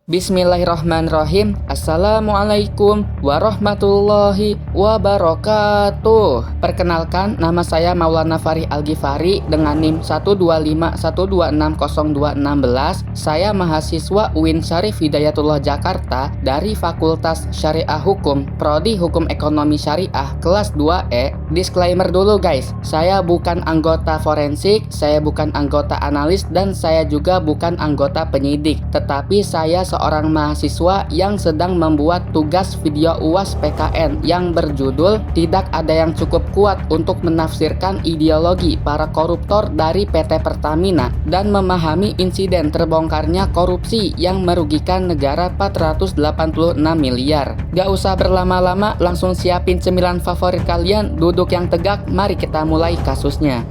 Bismillahirrahmanirrahim. Assalamualaikum warahmatullahi wabarakatuh. Perkenalkan, nama saya Maulana Farih Al-Ghifari dengan NIM 12512602616. Saya mahasiswa UIN Syarif Hidayatullah Jakarta dari Fakultas Syariah Hukum, Prodi Hukum Ekonomi Syariah kelas 2E. Disclaimer dulu guys, saya bukan anggota forensik, saya bukan anggota analis, dan saya juga bukan anggota penyidik. Tetapi saya seorang mahasiswa yang sedang membuat tugas video UAS PKN yang berjudul "Tidak ada yang cukup kuat untuk menafsirkan ideologi para koruptor dari PT Pertamina dan memahami insiden terbongkarnya korupsi yang merugikan negara 486 miliar. Gak usah berlama-lama, langsung siapin cemilan favorit kalian, duduk yang tegak, mari kita mulai kasusnya.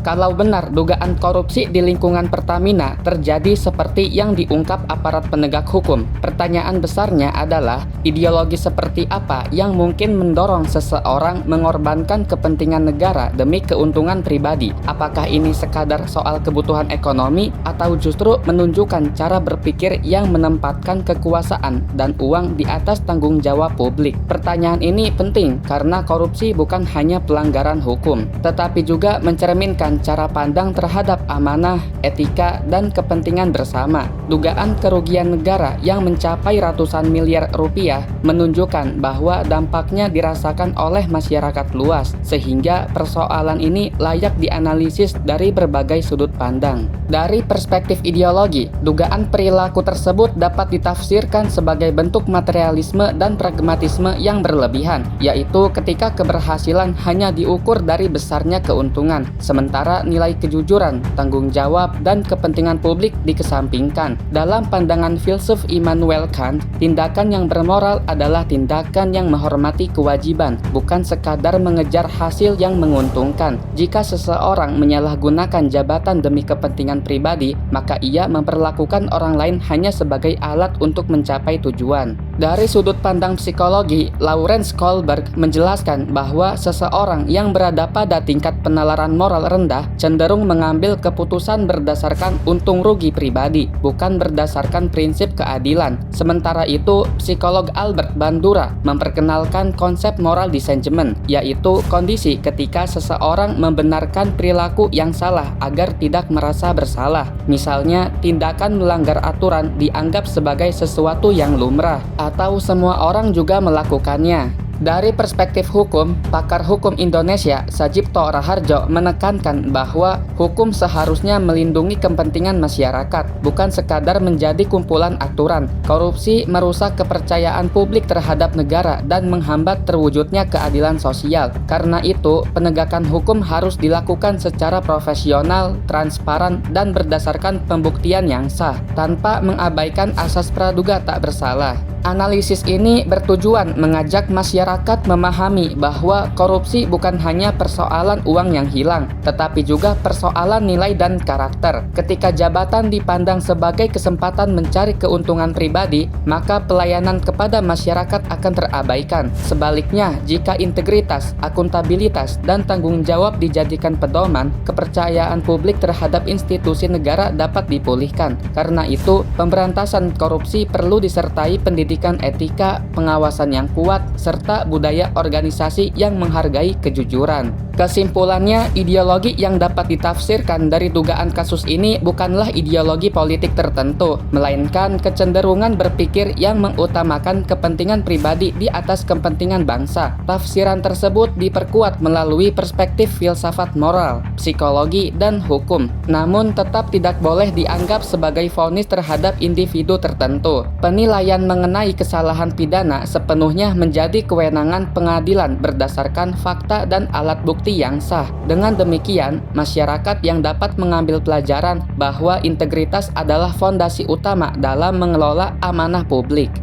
Kalau benar dugaan korupsi di lingkungan Pertamina terjadi seperti yang diungkap aparat penegak hukum, pertanyaan besarnya adalah ideologi seperti apa yang mungkin mendorong seseorang mengorbankan kepentingan negara demi keuntungan pribadi? Apakah ini sekadar soal kebutuhan ekonomi atau justru menunjukkan cara berpikir yang menempatkan kekuasaan dan uang di atas tanggung jawab publik? Pertanyaan ini penting karena korupsi bukan hanya pelanggaran hukum, tetapi juga mencerminkan cara pandang terhadap amanah, etika, dan kepentingan bersama. Dugaan kerugian negara yang mencapai ratusan miliar rupiah menunjukkan bahwa dampaknya dirasakan oleh masyarakat luas, sehingga persoalan ini layak dianalisis dari berbagai sudut pandang. Dari perspektif ideologi, dugaan perilaku tersebut dapat ditafsirkan sebagai bentuk materialisme dan pragmatisme yang berlebihan, yaitu ketika keberhasilan hanya diukur dari besarnya keuntungan, sementara nilai kejujuran, tanggung jawab, dan kepentingan publik dikesampingkan. Dalam pandangan filsuf Immanuel Kant, tindakan yang bermoral adalah tindakan yang menghormati kewajiban, bukan sekadar mengejar hasil yang menguntungkan. Jika seseorang menyalahgunakan jabatan demi kepentingan pribadi, maka ia memperlakukan orang lain hanya sebagai alat untuk mencapai tujuan. Dari sudut pandang psikologi, Lawrence Kohlberg menjelaskan bahwa seseorang yang berada pada tingkat penalaran moral rendah cenderung mengambil keputusan berdasarkan untung rugi pribadi, bukan berdasarkan prinsip keadilan. Sementara itu, psikolog Albert Bandura memperkenalkan konsep moral disengment, yaitu kondisi ketika seseorang membenarkan perilaku yang salah agar tidak merasa bersalah. Misalnya, tindakan melanggar aturan dianggap sebagai sesuatu yang lumrah, atau semua orang juga melakukannya. Dari perspektif hukum, pakar hukum Indonesia Sajipto Raharjo menekankan bahwa hukum seharusnya melindungi kepentingan masyarakat, bukan sekadar menjadi kumpulan aturan. Korupsi merusak kepercayaan publik terhadap negara dan menghambat terwujudnya keadilan sosial. Karena itu, penegakan hukum harus dilakukan secara profesional, transparan, dan berdasarkan pembuktian yang sah, tanpa mengabaikan asas praduga tak bersalah. Analisis ini bertujuan mengajak masyarakat memahami bahwa korupsi bukan hanya persoalan uang yang hilang, tetapi juga persoalan nilai dan karakter. Ketika jabatan dipandang sebagai kesempatan mencari keuntungan pribadi, maka pelayanan kepada masyarakat akan terabaikan. Sebaliknya, jika integritas, akuntabilitas, dan tanggung jawab dijadikan pedoman, kepercayaan publik terhadap institusi negara dapat dipulihkan. Karena itu, pemberantasan korupsi perlu disertai pendidikan etika, pengawasan yang kuat, serta budaya organisasi yang menghargai kejujuran. Kesimpulannya, ideologi yang dapat ditafsirkan dari dugaan kasus ini bukanlah ideologi politik tertentu, melainkan kecenderungan berpikir yang mengutamakan kepentingan pribadi di atas kepentingan bangsa. Tafsiran tersebut diperkuat melalui perspektif filsafat moral, psikologi, dan hukum, namun tetap tidak boleh dianggap sebagai vonis terhadap individu tertentu. Penilaian mengenai kesalahan pidana sepenuhnya menjadi kewenangan pengadilan berdasarkan fakta dan alat bukti yang sah. Dengan demikian, masyarakat yang dapat mengambil pelajaran bahwa integritas adalah fondasi utama dalam mengelola amanah publik.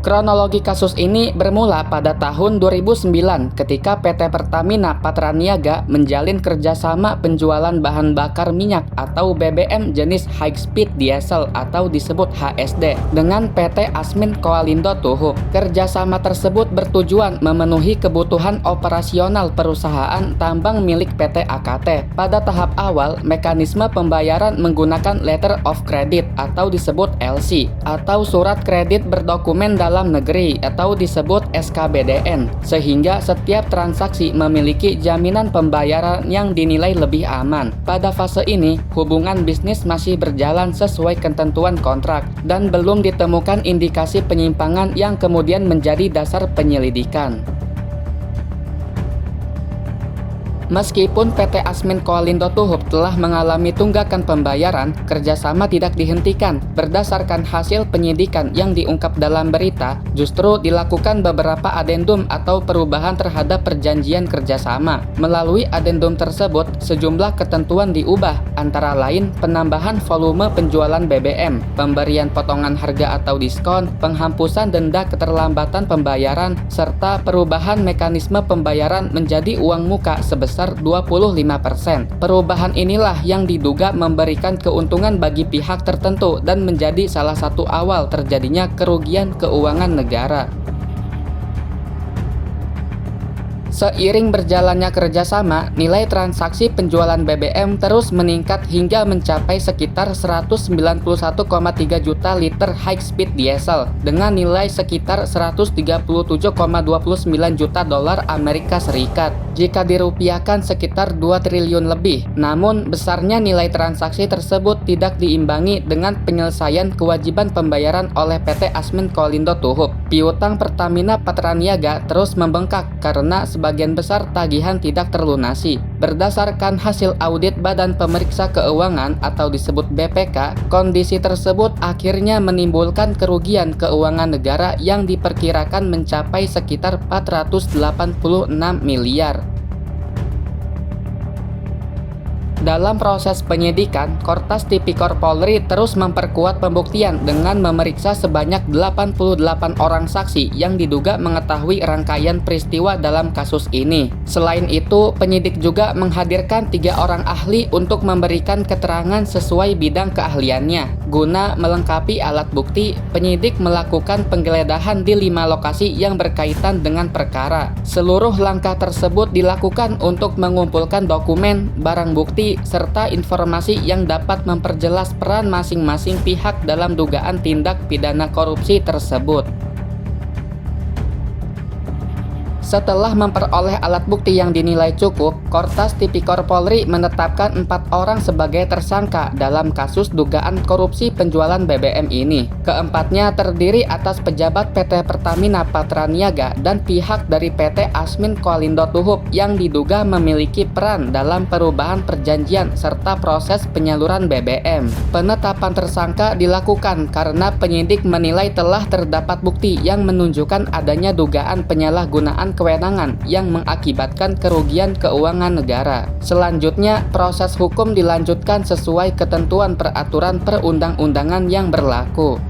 Kronologi kasus ini bermula pada tahun 2009 ketika PT Pertamina Patraniaga menjalin kerjasama penjualan bahan bakar minyak atau BBM jenis High Speed Diesel atau disebut HSD dengan PT Asmin Koalindo Tuhub. Kerjasama tersebut bertujuan memenuhi kebutuhan operasional perusahaan tambang milik PT AKT. Pada tahap awal, mekanisme pembayaran menggunakan Letter of Credit atau disebut LC atau surat kredit berdokumen dalam negeri atau disebut SKBDN, sehingga setiap transaksi memiliki jaminan pembayaran yang dinilai lebih aman. Pada fase ini, hubungan bisnis masih berjalan sesuai ketentuan kontrak dan belum ditemukan indikasi penyimpangan yang kemudian menjadi dasar penyelidikan. Meskipun PT Asmin Koalindo Tuhub telah mengalami tunggakan pembayaran, kerjasama tidak dihentikan. Berdasarkan hasil penyidikan yang diungkap dalam berita, justru dilakukan beberapa adendum atau perubahan terhadap perjanjian kerjasama. Melalui adendum tersebut, sejumlah ketentuan diubah, antara lain penambahan volume penjualan BBM, pemberian potongan harga atau diskon, penghapusan denda keterlambatan pembayaran, serta perubahan mekanisme pembayaran menjadi uang muka sebesar 25%. Perubahan inilah yang diduga memberikan keuntungan bagi pihak tertentu dan menjadi salah satu awal terjadinya kerugian keuangan negara. Seiring berjalannya kerjasama, nilai transaksi penjualan BBM terus meningkat hingga mencapai sekitar 191,3 juta liter high speed diesel dengan nilai sekitar 137,29 juta dolar Amerika Serikat. Jika dirupiahkan sekitar 2 triliun lebih. Namun, besarnya nilai transaksi tersebut tidak diimbangi dengan penyelesaian kewajiban pembayaran oleh PT Asmin Koalindo Tuhub. Piutang Pertamina Patraniaga terus membengkak karena sebagian besar tagihan tidak terlunasi. Berdasarkan hasil audit Badan Pemeriksa Keuangan atau disebut BPK, kondisi tersebut akhirnya menimbulkan kerugian keuangan negara yang diperkirakan mencapai sekitar 486 miliar. Dalam proses penyidikan, Kortas Tipikor Polri terus memperkuat pembuktian dengan memeriksa sebanyak 88 orang saksi yang diduga mengetahui rangkaian peristiwa dalam kasus ini. Selain itu, penyidik juga menghadirkan 3 orang ahli untuk memberikan keterangan sesuai bidang keahliannya. Guna melengkapi alat bukti, penyidik melakukan penggeledahan di 5 lokasi yang berkaitan dengan perkara. Seluruh langkah tersebut dilakukan untuk mengumpulkan dokumen, barang bukti, serta informasi yang dapat memperjelas peran masing-masing pihak dalam dugaan tindak pidana korupsi tersebut. Setelah memperoleh alat bukti yang dinilai cukup, Kortas Tipikor Polri menetapkan 4 orang sebagai tersangka dalam kasus dugaan korupsi penjualan BBM ini. Keempatnya terdiri atas pejabat PT Pertamina Patraniaga dan pihak dari PT Asmin Koalindo Tuhub yang diduga memiliki peran dalam perubahan perjanjian serta proses penyaluran BBM. Penetapan tersangka dilakukan karena penyidik menilai telah terdapat bukti yang menunjukkan adanya dugaan penyalahgunaan kewenangan yang mengakibatkan kerugian keuangan negara. Selanjutnya, proses hukum dilanjutkan sesuai ketentuan peraturan perundang-undangan yang berlaku.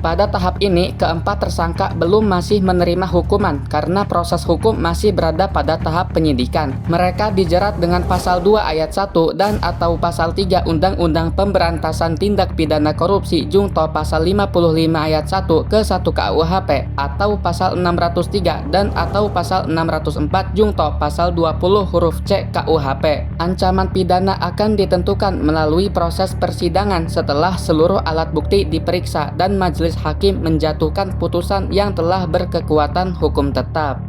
Pada tahap ini, keempat tersangka belum masih menerima hukuman karena proses hukum masih berada pada tahap penyidikan. Mereka dijerat dengan pasal 2 ayat 1 dan atau pasal 3 Undang-Undang Pemberantasan Tindak Pidana Korupsi Jungto pasal 55 ayat 1 ke 1 KUHP atau pasal 603 dan atau pasal 604 Jungto pasal 20 huruf C KUHP. Ancaman pidana akan ditentukan melalui proses persidangan setelah seluruh alat bukti diperiksa dan majelis hakim menjatuhkan putusan yang telah berkekuatan hukum tetap.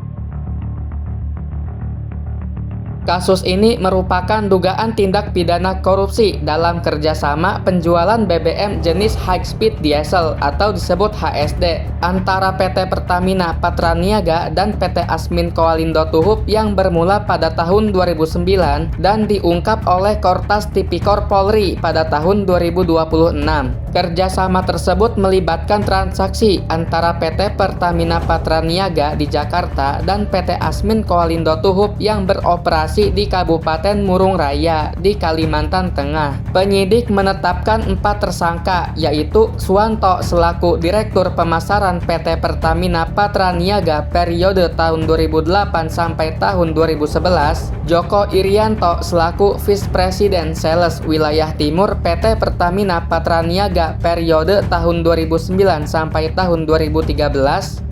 Kasus ini merupakan dugaan tindak pidana korupsi dalam kerjasama penjualan BBM jenis High Speed Diesel atau disebut HSD antara PT Pertamina Patraniaga dan PT Asmin Koalindo Tuhub yang bermula pada tahun 2009 dan diungkap oleh Kortas Tipikor Polri pada tahun 2026. Kerjasama tersebut melibatkan transaksi antara PT Pertamina Patraniaga di Jakarta dan PT Asmin Koalindo Tuhub yang beroperasi lokasi di Kabupaten Murung Raya di Kalimantan Tengah. Penyidik menetapkan 4 tersangka, yaitu Suwanto selaku Direktur Pemasaran PT Pertamina Patraniaga periode tahun 2008 sampai tahun 2011, Joko Irianto selaku Vice President Sales Wilayah Timur PT Pertamina Patraniaga periode tahun 2009 sampai tahun 2013,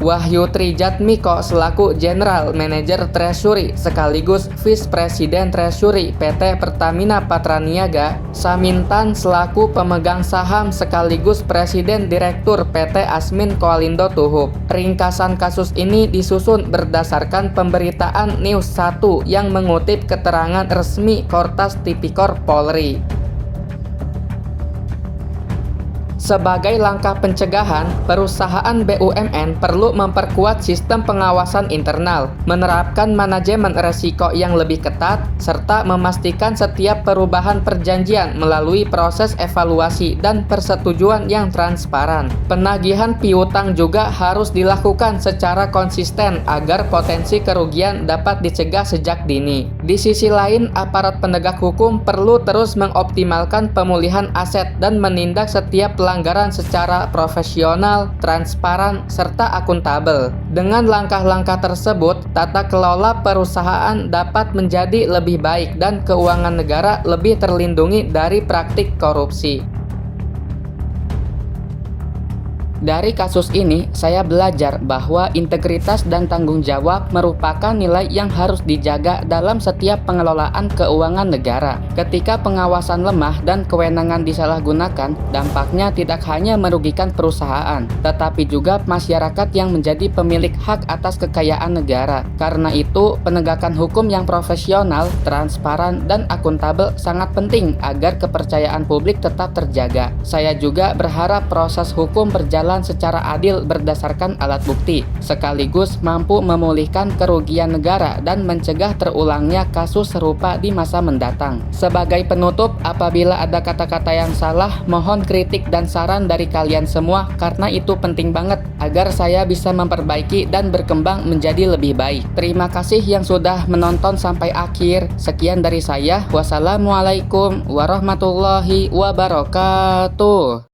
Wahyu Trijatmiko selaku General Manager Treasury sekaligus Vice President Treasury PT Pertamina Patraniaga, Samintan selaku pemegang saham sekaligus Presiden Direktur PT Asmin Koalindo Tuhub. Ringkasan kasus ini disusun berdasarkan pemberitaan News 1 yang mengutip keterangan resmi Kortas Tipikor Polri. Sebagai langkah pencegahan, perusahaan BUMN perlu memperkuat sistem pengawasan internal, menerapkan manajemen resiko yang lebih ketat, serta memastikan setiap perubahan perjanjian melalui proses evaluasi dan persetujuan yang transparan. Penagihan piutang juga harus dilakukan secara konsisten agar potensi kerugian dapat dicegah sejak dini. Di sisi lain, aparat penegak hukum perlu terus mengoptimalkan pemulihan aset dan menindak setiap pelanggaran secara profesional, transparan, serta akuntabel. Dengan langkah-langkah tersebut, tata kelola perusahaan dapat menjadi lebih baik dan keuangan negara lebih terlindungi dari praktik korupsi. Dari kasus ini, saya belajar bahwa integritas dan tanggung jawab merupakan nilai yang harus dijaga dalam setiap pengelolaan keuangan negara. Ketika pengawasan lemah dan kewenangan disalahgunakan, dampaknya tidak hanya merugikan perusahaan, tetapi juga masyarakat yang menjadi pemilik hak atas kekayaan negara. Karena itu, penegakan hukum yang profesional, transparan, dan akuntabel sangat penting agar kepercayaan publik tetap terjaga. Saya juga berharap proses hukum berjalan secara adil berdasarkan alat bukti, sekaligus mampu memulihkan kerugian negara dan mencegah terulangnya kasus serupa di masa mendatang. Sebagai penutup, apabila ada kata-kata yang salah, mohon kritik dan saran dari kalian semua karena itu penting banget agar saya bisa memperbaiki dan berkembang menjadi lebih baik. Terima kasih yang sudah menonton sampai akhir. Sekian dari saya. Wassalamualaikum warahmatullahi wabarakatuh.